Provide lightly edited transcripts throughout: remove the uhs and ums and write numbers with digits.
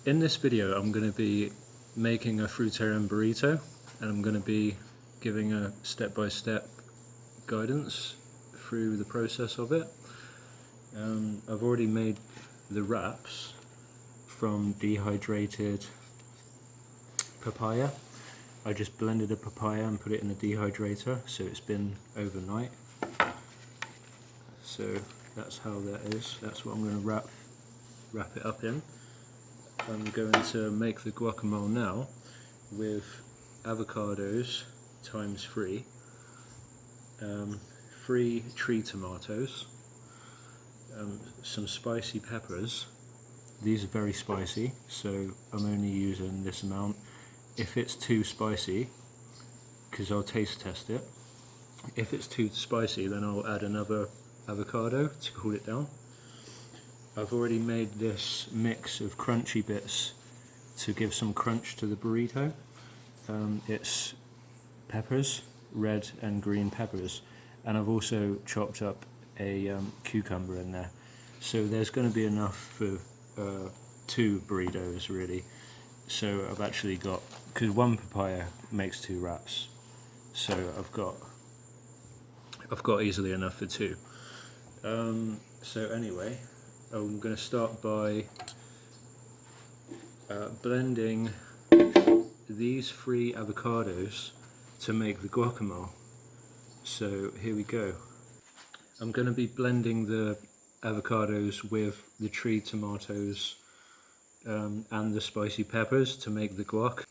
In this video I'm going to be making a Fruitarian burrito, and I'm going to be giving a step-by-step guidance through the process of it. I've already made the wraps from dehydrated papaya. I just blended a papaya and put it in a dehydrator, so it's been overnight. So that's how that is. That's what I'm going to wrap it up in. I'm going to make the guacamole now with avocados times 3, 3 tree tomatoes, some spicy peppers. These are very spicy, so I'm only using this amount. If it's too spicy, because I'll taste test it, if it's too spicy then I'll add another avocado to cool it down. I've already made this mix of crunchy bits to give some crunch to the burrito. It's peppers, red and green peppers, and I've also chopped up a cucumber in there. So there's going to be enough for 2 burritos really. So I've actually got, because 1 papaya makes 2 wraps, so I've got easily enough for 2. So anyway, I'm going to start by blending these 3 avocados to make the guacamole. So here we go. I'm going to be blending the avocados with the tree tomatoes and the spicy peppers to make the guac.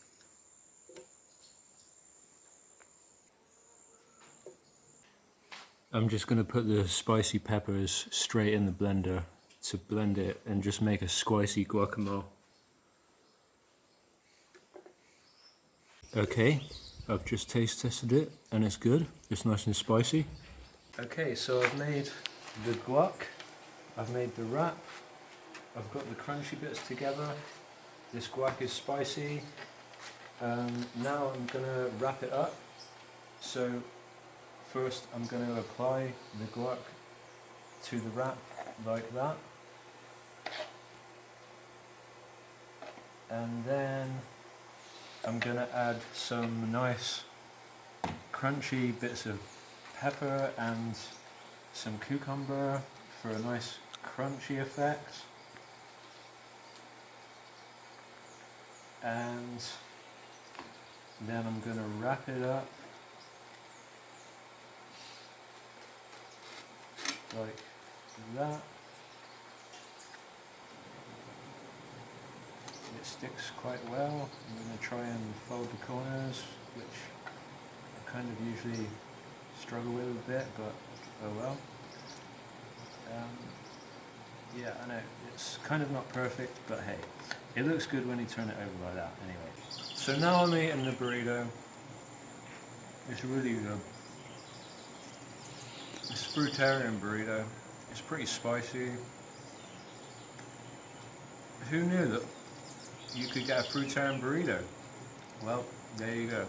I'm just going to put the spicy peppers straight in the blender to blend it and just make a spicy guacamole. Okay, I've just taste tested it and it's good. It's nice and spicy. Okay, so I've made the guac, I've made the wrap, I've got the crunchy bits together. This guac is spicy. Now I'm going to wrap it up. So first I'm going to apply the guac to the wrap like that. And then I'm going to add some nice crunchy bits of pepper and some cucumber for a nice crunchy effect. And then I'm going to wrap it up like that. It sticks quite well. I'm going to try and fold the corners, which I kind of usually struggle with a bit, but oh well. Yeah, I know, it's kind of not perfect, but hey, it looks good when you turn it over like that anyway. So now I'm eating the burrito. It's really good. It's a Fruitarian burrito. It's pretty spicy. Who knew that you could get a Fruitarian burrito? Well, there you go.